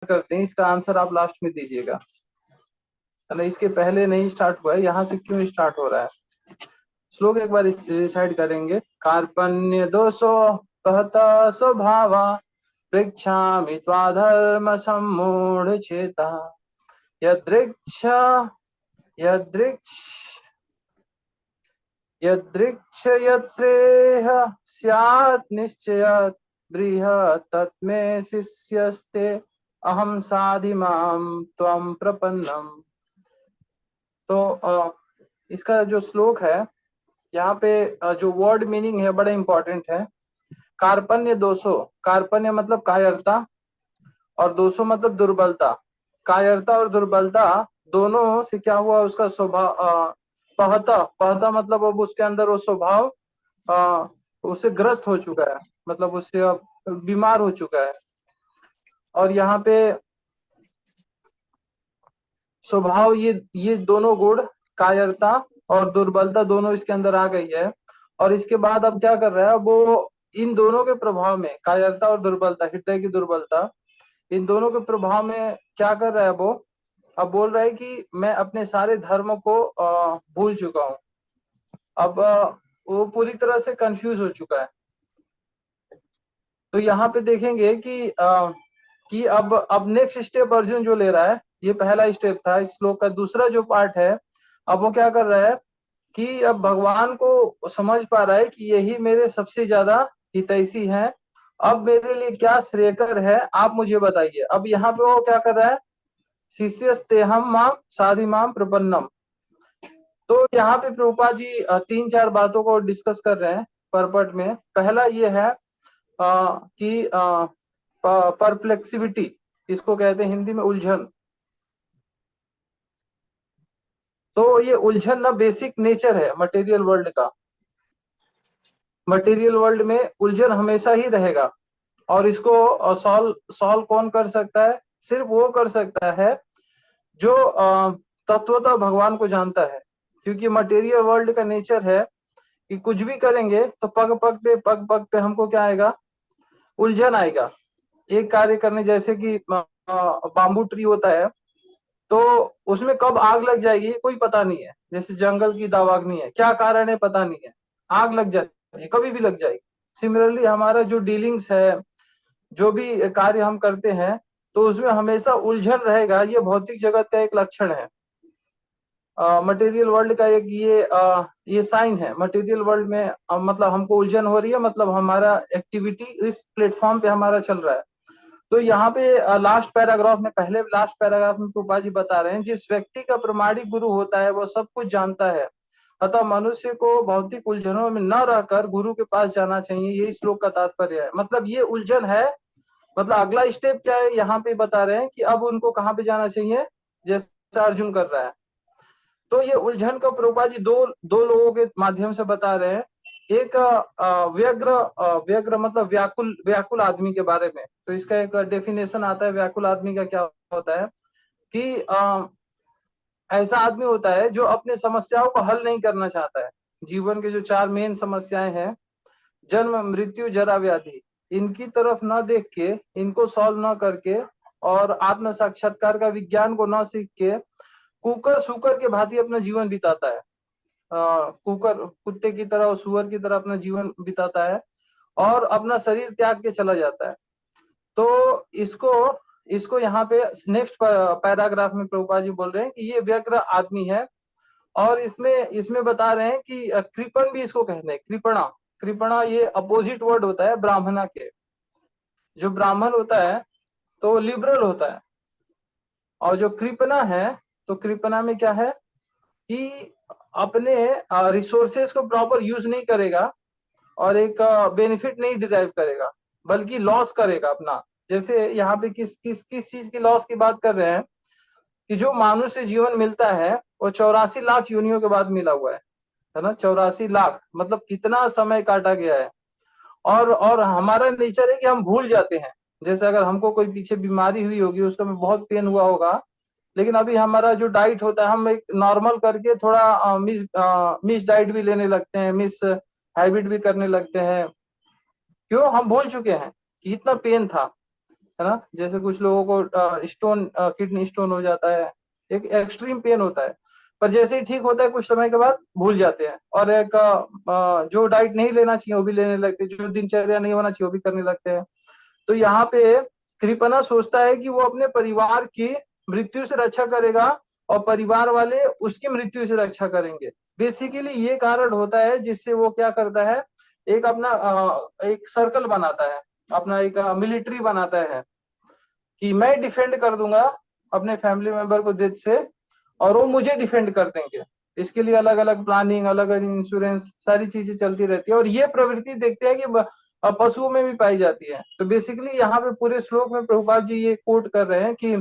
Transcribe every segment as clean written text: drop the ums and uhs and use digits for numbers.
करते हैं, इसका आंसर आप लास्ट में दीजिएगा। अरे इसके पहले नहीं स्टार्ट हुआ है, यहाँ से क्यों स्टार्ट हो रहा है? श्लोक एक बार रिसाइड करेंगे। कार्पण्य दोषो कहता स्वभावा पृच्छामि त्वा धर्म सम्मूढ़ चेता यदृक्ष यदृक्ष यदृक्ष यत्श्रेयः स्यात् निश्चयात् बृहत् तत्मे शिष्यस्ते अहम साधिमाम त्वं प्रपन्नम। तो इसका जो श्लोक है, यहाँ पे जो वर्ड मीनिंग है बड़ा इंपॉर्टेंट है। कार्पण्य दोषो, कार्पण्य मतलब कायरता और दोषो मतलब दुर्बलता। कायरता और दुर्बलता दोनों से क्या हुआ, उसका स्वभाव पहता, पहता मतलब अब उसके अंदर वो स्वभाव उससे ग्रस्त हो चुका है, मतलब उससे अब बीमार हो चुका है। और यहाँ पे स्वभाव, ये दोनों गुण कायरता और दुर्बलता दोनों इसके अंदर आ गई है। और इसके बाद अब क्या कर रहा है वो, इन दोनों के प्रभाव में, कायरता और दुर्बलता, हृदय की दुर्बलता, इन दोनों के प्रभाव में क्या कर रहा है वो, अब बोल रहा है कि मैं अपने सारे धर्म को भूल चुका हूँ। अब वो पूरी तरह से कंफ्यूज हो चुका है। तो यहाँ पे देखेंगे कि अब नेक्स्ट स्टेप अर्जुन जो ले रहा है, ये पहला स्टेप था इस श्लोक का। दूसरा जो पार्ट है, अब वो क्या कर रहा है कि अब भगवान को समझ पा रहा है कि यही मेरे सबसे ज्यादा हितैषी हैं। अब मेरे लिए क्या श्रेयकर है आप मुझे बताइए। अब यहाँ पे वो क्या कर रहा है, शिष्यस्तेहम माम साधिमाम प्रपन्नम। तो यहाँ पे प्रभुपाद जी तीन चार बातों को डिस्कस कर रहे हैं परपट में। पहला ये है कि परप्लेक्सिविटी, इसको कहते हैं हिंदी में उलझन। तो ये उलझन ना बेसिक नेचर है मटेरियल वर्ल्ड का। मटेरियल वर्ल्ड में उलझन हमेशा ही रहेगा। और इसको सॉल्व सॉल्व कौन कर सकता है? सिर्फ वो कर सकता है जो तत्वतः भगवान को जानता है। क्योंकि मटेरियल वर्ल्ड का नेचर है कि कुछ भी करेंगे तो पग पग पे हमको क्या आएगा, उलझन आएगा। एक कार्य करने, जैसे कि बाम्बू ट्री होता है, तो उसमें कब आग लग जाएगी कोई पता नहीं है। जैसे जंगल की दावाग्नि है, क्या कारण है पता नहीं है, आग लग जाती है, कभी भी लग जाएगी। सिमिलरली हमारा जो डीलिंग्स है, जो भी कार्य हम करते हैं, तो उसमें हमेशा उलझन रहेगा। ये भौतिक जगत का एक लक्षण है, मटेरियल वर्ल्ड का एक ये साइन है। मटेरियल वर्ल्ड में मतलब हमको उलझन हो रही है, मतलब हमारा एक्टिविटी इस प्लेटफॉर्म पे हमारा चल रहा है। तो यहाँ पे लास्ट पैराग्राफ में, पहले लास्ट पैराग्राफ में प्रभुपा जी बता रहे हैं, जिस व्यक्ति का प्रमाणिक गुरु होता है वो सब कुछ जानता है, अतः मनुष्य को भौतिक उलझनों में न रहकर गुरु के पास जाना चाहिए। यही श्लोक का तात्पर्य है। मतलब ये उलझन है, मतलब अगला स्टेप क्या है यहाँ पे बता रहे हैं कि अब उनको कहाँ पे जाना चाहिए, जैसा अर्जुन कर रहा है। तो ये उलझन का प्रभुपा जी दो दो लोगों के माध्यम से बता रहे हैं। एक व्यग्र, व्यग्र मतलब व्याकुल, व्याकुल आदमी के बारे में। तो इसका एक डेफिनेशन आता है व्याकुल आदमी का क्या होता है कि ऐसा आदमी होता है जो अपने समस्याओं को हल नहीं करना चाहता है। जीवन के जो चार मेन समस्याएं हैं, जन्म मृत्यु जरा व्याधि, इनकी तरफ न देख के, इनको सॉल्व न करके, और आत्म साक्षात्कार का विज्ञान को न सीख के, कुकर सुकर के भांति अपना जीवन बिताता है। कुकर कुत्ते की तरह और सुअर की तरह अपना जीवन बिताता है और अपना शरीर त्याग के चला जाता है। तो इसको इसको यहाँ पे नेक्स्ट पैराग्राफ में प्रभुपाद जी बोल रहे हैं कि ये व्यग्र आदमी है। और इसमें इसमें बता रहे हैं कि कृपण भी इसको कहते हैं, कृपणा। कृपणा ये अपोजिट वर्ड होता है ब्राह्मणा के। जो ब्राह्मण होता है तो लिबरल होता है, और जो कृपणा है, तो कृपणा में क्या है कि अपने रिसोर्सेस को प्रॉपर यूज नहीं करेगा और एक बेनिफिट नहीं डिराइव करेगा, बल्कि लॉस करेगा अपना। जैसे यहाँ पे किस चीज की लॉस की बात कर रहे हैं कि जो मानुष्य जीवन मिलता है वो 84 लाख योनियों के बाद मिला हुआ है ना। 84 लाख मतलब कितना समय काटा गया है। और हमारा नेचर है कि हम भूल जाते हैं। जैसे अगर हमको कोई पीछे बीमारी हुई होगी, उसका में बहुत पेन हुआ होगा, लेकिन अभी हमारा जो डाइट होता है, हम एक नॉर्मल करके थोड़ा मिस डाइट भी लेने लगते हैं, मिस हैबिट भी करने लगते हैं। क्यों? हम भूल चुके हैं कि इतना पेन था, है ना। जैसे कुछ लोगों को स्टोन, किडनी स्टोन हो जाता है, एक एक्सट्रीम पेन होता है, पर जैसे ही ठीक होता है कुछ समय के बाद भूल जाते हैं, और एक जो डाइट नहीं लेना चाहिए वो भी लेने लगते हैं, जो दिनचर्या नहीं होना चाहिए वो भी करने लगते हैं। तो यहाँ पे कृपना सोचता है कि वो अपने परिवार की मृत्यु से रक्षा करेगा और परिवार वाले उसकी मृत्यु से रक्षा करेंगे। बेसिकली ये कारण होता है जिससे वो क्या करता है, एक अपना एक सर्कल बनाता है, अपना एक मिलिट्री बनाता है कि मैं डिफेंड कर दूंगा अपने फैमिली मेंबर को डेथ से, और वो मुझे डिफेंड कर देंगे। इसके लिए अलग अलग प्लानिंग, अलग अलग इंश्योरेंस, सारी चीजें चलती रहती है, और ये प्रवृत्ति देखते हैं कि पशुओं में भी पाई जाती है। तो बेसिकली यहाँ पे पूरे श्लोक में प्रभुपाद जी ये कोट कर रहे हैं कि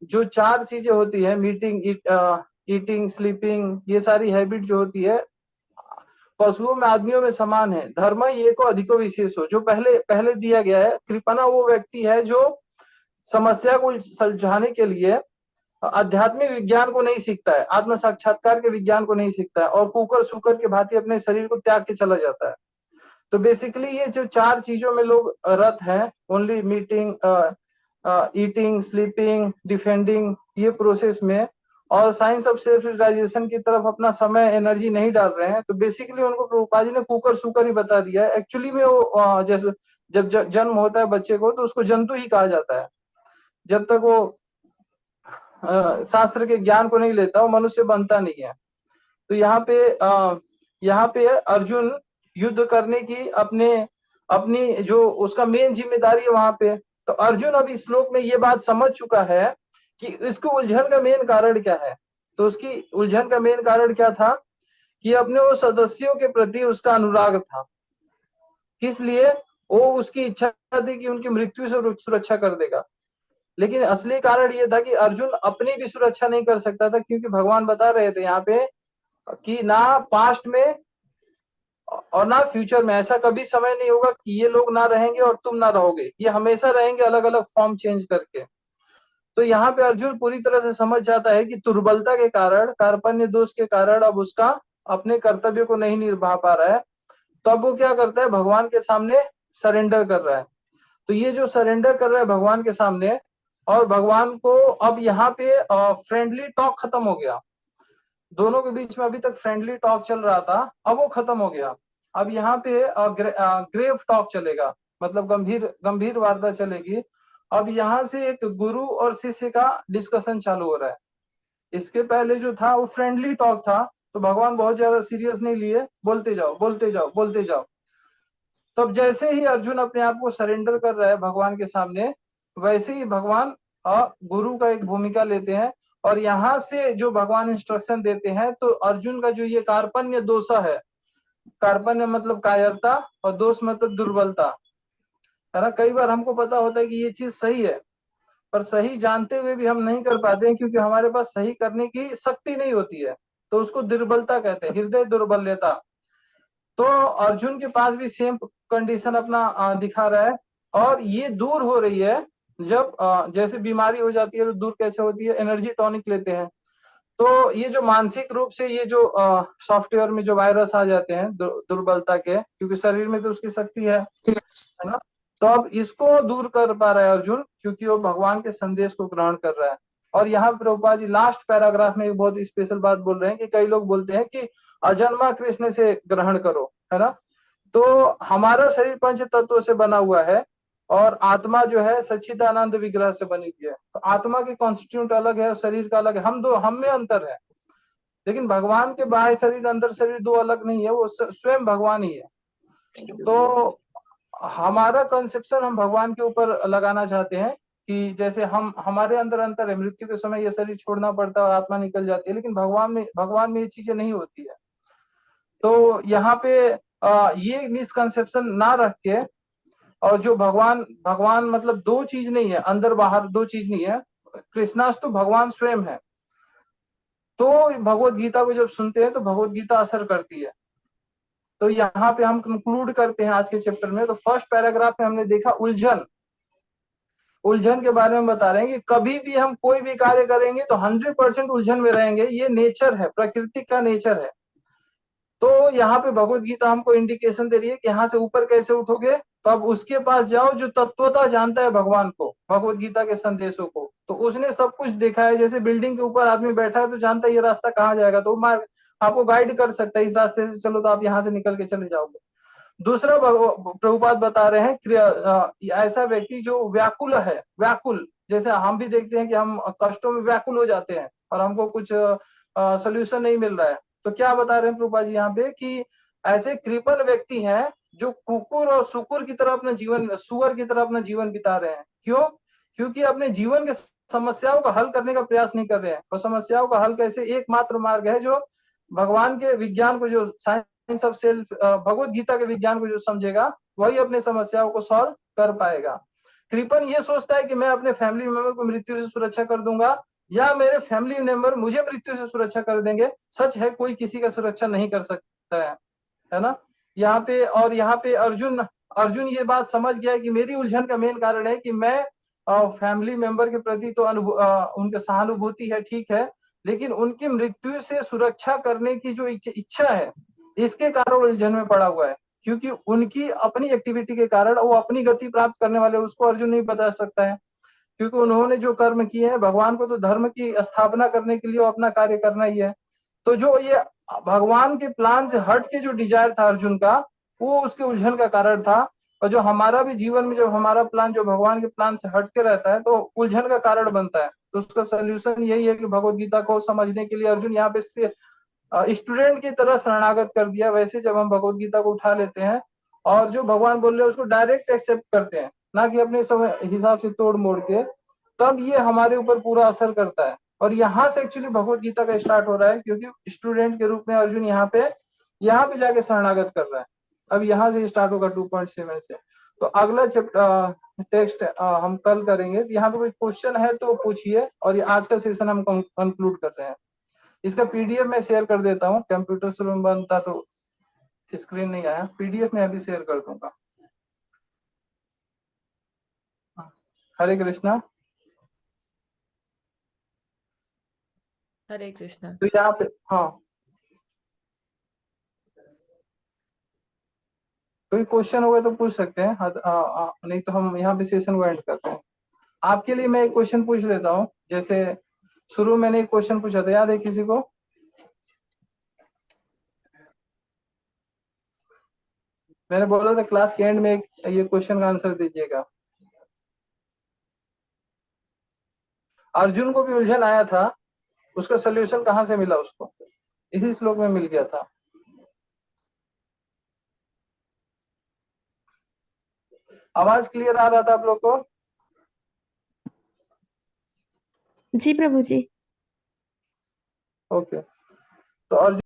जो चार चीजें होती है, मीटिंग, ईटिंग, स्लीपिंग, ये सारी हैबिट जो होती है पशुओं में आदमियों में समान है। धर्म ये को अधिको विशेष हो, जो पहले पहले दिया गया है। कृपना वो व्यक्ति है जो समस्या को सुलझाने के लिए आध्यात्मिक विज्ञान को नहीं सीखता है, आत्म साक्षात्कार के विज्ञान को नहीं सीखता है, और कुकर सुकर के भांति अपने शरीर को त्याग के चला जाता है। तो बेसिकली ये जो चार चीजों में लोग रत हैं, only meeting, eating, sleeping, defending, ये प्रोसेस में, और साइंस ऑफ सेल्फ रियलाइजेशन की तरफ अपना समय एनर्जी नहीं डाल रहे हैं, तो बेसिकली उनको प्रभुपाद जी ने कुकर सुकर ही बता दिया है। एक्चुअली में वो जैसे जब जन्म होता है बच्चे को तो उसको जंतु ही कहा जाता है, जब तक वो शास्त्र के ज्ञान को नहीं लेता वो मनुष्य बनता नहीं है। तो यहाँ पे अर्जुन युद्ध करने की अपने अपनी जो उसका मेन जिम्मेदारी है वहां पे। तो अर्जुन अब इस श्लोक में ये बात समझ चुका है कि इसको उलझन का मेन कारण क्या है। तो उसकी उलझन का मेन कारण क्या था कि अपने वो सदस्यों के प्रति उसका अनुराग था, किस लिए वो उसकी इच्छा थी कि उनकी मृत्यु से सुरक्षा कर देगा। लेकिन असली कारण ये था कि अर्जुन अपनी भी सुरक्षा नहीं कर सकता था, क्योंकि भगवान बता रहे थे यहाँ पे कि ना पास्ट में और ना फ्यूचर में ऐसा कभी समय नहीं होगा कि ये लोग ना रहेंगे और तुम ना रहोगे, ये हमेशा रहेंगे अलग अलग फॉर्म चेंज करके। तो यहाँ पे अर्जुन पूरी तरह से समझ जाता है कि दुर्बलता के कारण, कार्पण्य दोष के कारण अब उसका अपने कर्तव्य को नहीं निभा पा रहा है। तो अब वो क्या करता है, भगवान के सामने सरेंडर कर रहा है। तो ये जो सरेंडर कर रहा है भगवान के सामने, और भगवान को अब यहाँ पे फ्रेंडली टॉक खत्म हो गया। दोनों के बीच में अभी तक फ्रेंडली टॉक चल रहा था, अब वो खत्म हो गया। अब यहाँ पे ग्रेव टॉक चलेगा, मतलब गंभीर गंभीर वार्ता चलेगी। अब यहाँ से एक गुरु और शिष्य का डिस्कशन चालू हो रहा है। इसके पहले जो था वो फ्रेंडली टॉक था, तो भगवान बहुत ज्यादा सीरियस नहीं लिए, बोलते जाओ बोलते जाओ बोलते जाओ। तब जैसे ही अर्जुन अपने आप को सरेंडर कर रहा है भगवान के सामने, वैसे ही भगवान गुरु का एक भूमिका लेते हैं, और यहाँ से जो भगवान इंस्ट्रक्शन देते हैं, तो अर्जुन का जो ये कार्पण्य दोषा है, कार्पण्य मतलब कायरता और दोष मतलब दुर्बलता, है ना। कई बार हमको पता होता है कि ये चीज सही है, पर सही जानते हुए भी हम नहीं कर पाते हैं, क्योंकि हमारे पास सही करने की शक्ति नहीं होती है। तो उसको दुर्बलता कहते हैं, हृदय दुर्बल्यता। तो अर्जुन के पास भी सेम कंडीशन अपना दिखा रहा है, और ये दूर हो रही है जब जैसे बीमारी हो जाती है तो दूर कैसे होती है, एनर्जी टॉनिक लेते हैं। तो ये जो मानसिक रूप से ये जो सॉफ्टवेयर में जो वायरस आ जाते हैं दुर्बलता के, क्योंकि शरीर में तो उसकी शक्ति है ना। तो अब इसको दूर कर पा रहा है अर्जुन, क्योंकि वो भगवान के संदेश को ग्रहण कर रहा है। और यहाँ प्रभुपाद जी लास्ट पैराग्राफ में एक बहुत स्पेशल बात बोल रहे हैं कि कई लोग बोलते हैं कि अजन्मा कृष्ण से ग्रहण करो, है ना। तो हमारा शरीर पंच तत्वों से बना हुआ है, और आत्मा जो है सच्चिदानंद विग्रह से बनी हुई है। तो आत्मा के कॉन्स्टिट्यूट अलग है और शरीर का अलग है, हम में अंतर है। लेकिन भगवान के बाह्य शरीर अंदर शरीर दो अलग नहीं है, वो स्वयं भगवान ही है। तो हमारा कंसेप्शन हम भगवान के ऊपर लगाना चाहते हैं कि जैसे हम हमारे अंदर अंतर है, मृत्यु के समय ये शरीर छोड़ना पड़ता है और आत्मा निकल जाती है, लेकिन भगवान में ये चीजें नहीं होती है। तो यहाँ पे ये मिसकंसेप्शन ना रख के, और जो भगवान भगवान मतलब दो चीज नहीं है, अंदर बाहर दो चीज नहीं है, कृष्णास तो भगवान स्वयं है। तो भगवत गीता को जब सुनते हैं तो भगवत गीता असर करती है। तो यहाँ पे हम कंक्लूड करते हैं आज के चैप्टर में। तो फर्स्ट पैराग्राफ में हमने देखा उलझन, उलझन के बारे में बता रहे हैं कि कभी भी हम कोई भी कार्य करेंगे तो 100% उलझन में रहेंगे, ये नेचर है, प्रकृति का नेचर है। तो यहाँ पे भगवत गीता हमको इंडिकेशन दे रही है कि यहाँ से ऊपर कैसे उठोगे, तो अब उसके पास जाओ जो तत्वतः जानता है भगवान को, भगवत गीता के संदेशों को। तो उसने सब कुछ देखा है, जैसे बिल्डिंग के ऊपर आदमी बैठा है तो जानता है ये रास्ता कहाँ जाएगा, तो मार्ग आपको गाइड कर सकता है, इस रास्ते से चलो तो आप यहाँ से निकल के चले जाओगे। दूसरा प्रभुपाद बता रहे हैं ऐसा व्यक्ति जो व्याकुल है, व्याकुल, जैसे हम भी देखते हैं कि हम कष्टों में व्याकुल हो जाते हैं और हमको कुछ सोल्यूशन नहीं मिल रहा है। तो क्या बता रहे हैं प्रभुपाद जी यहाँ पे कि ऐसे कृपल व्यक्ति हैं जो कुकुर और सुकुर की तरह अपना जीवन, सुअर की तरह अपना जीवन बिता रहे हैं। क्यों? क्योंकि अपने जीवन के समस्याओं का हल करने का प्रयास नहीं कर रहे हैं। और समस्याओं का हल कैसे, एकमात्र मार्ग है जो भगवान के विज्ञान को, जो science of self, Bhagavad Gita के विज्ञान को जो समझेगा वही अपने समस्याओं को सॉल्व कर पाएगा। कृपन ये सोचता है कि मैं अपने फैमिली मेंबर को मृत्यु से सुरक्षा कर दूंगा या मेरे फैमिली मेंबर मुझे मृत्यु से सुरक्षा कर देंगे। सच है, कोई किसी का सुरक्षा नहीं कर सकता है ना। यहाँ पे, और यहाँ पे अर्जुन अर्जुन ये बात समझ गया है कि मेरी उलझन का मेन कारण है कि मैं फैमिली मेंबर के प्रति तो उनके सहानुभूति है, ठीक है, लेकिन उनकी मृत्यु से सुरक्षा करने की जो इच्छा है, इसके कारण उलझन में पड़ा हुआ है। क्योंकि उनकी अपनी एक्टिविटी के कारण वो अपनी गति प्राप्त करने वाले, उसको अर्जुन नहीं बता सकता है, क्योंकि उन्होंने जो कर्म किए हैं, भगवान को तो धर्म की स्थापना करने के लिए अपना कार्य करना ही है। तो जो ये भगवान के प्लान से हट के जो डिजायर था अर्जुन का, वो उसके उलझन का कारण था। और जो हमारा भी जीवन में जब हमारा प्लान जो भगवान के प्लान से हट के रहता है तो उलझन का कारण बनता है। तो उसका सोल्यूशन यही है कि भगवत गीता को समझने के लिए अर्जुन यहाँ पे स्टूडेंट की तरह शरणागत कर दिया। वैसे जब हम भगवत गीता को उठा लेते हैं और जो भगवान बोल रहे हैं उसको डायरेक्ट एक्सेप्ट करते हैं, ना कि अपने समय हिसाब से तोड़ मोड़ के, तब ये हमारे ऊपर पूरा असर करता है। और यहाँ से एक्चुअली भगवत गीता का स्टार्ट हो रहा है, क्योंकि स्टूडेंट के रूप में अर्जुन यहाँ पे जाके शरणागत कर रहा है। अब यहाँ से स्टार्ट होगा 2.7 से। तो अगला चैप्टर टेक्स्ट हम कल करेंगे। यहाँ पे कोई क्वेश्चन है तो पूछिए, और ये आज का सेशन हम कंक्लूड कर रहे हैं। इसका पीडीएफ मैं शेयर कर देता हूँ, कंप्यूटर शुरू में बनता तो स्क्रीन नहीं आया, पीडीएफ में अभी शेयर कर दूंगा। हरे कृष्णा। हरे कृष्णा। तो यहाँ पे हाँ, कोई क्वेश्चन होगा तो पूछ सकते हैं। नहीं तो हम यहाँ पे सेशन को एंड करते हैं। आपके लिए मैं एक क्वेश्चन पूछ लेता हूँ। जैसे शुरू में मैंने एक क्वेश्चन पूछा था, याद है किसी को? मैंने बोला था क्लास के एंड में ये क्वेश्चन का आंसर दीजिएगा। अर्जुन को भी उलझन आया था, उसका सोल्यूशन कहाँ से मिला उसको? इसी श्लोक में मिल गया था। आवाज क्लियर आ रहा था आप लोग को? जी प्रभु जी। ओके। तो अर्जुन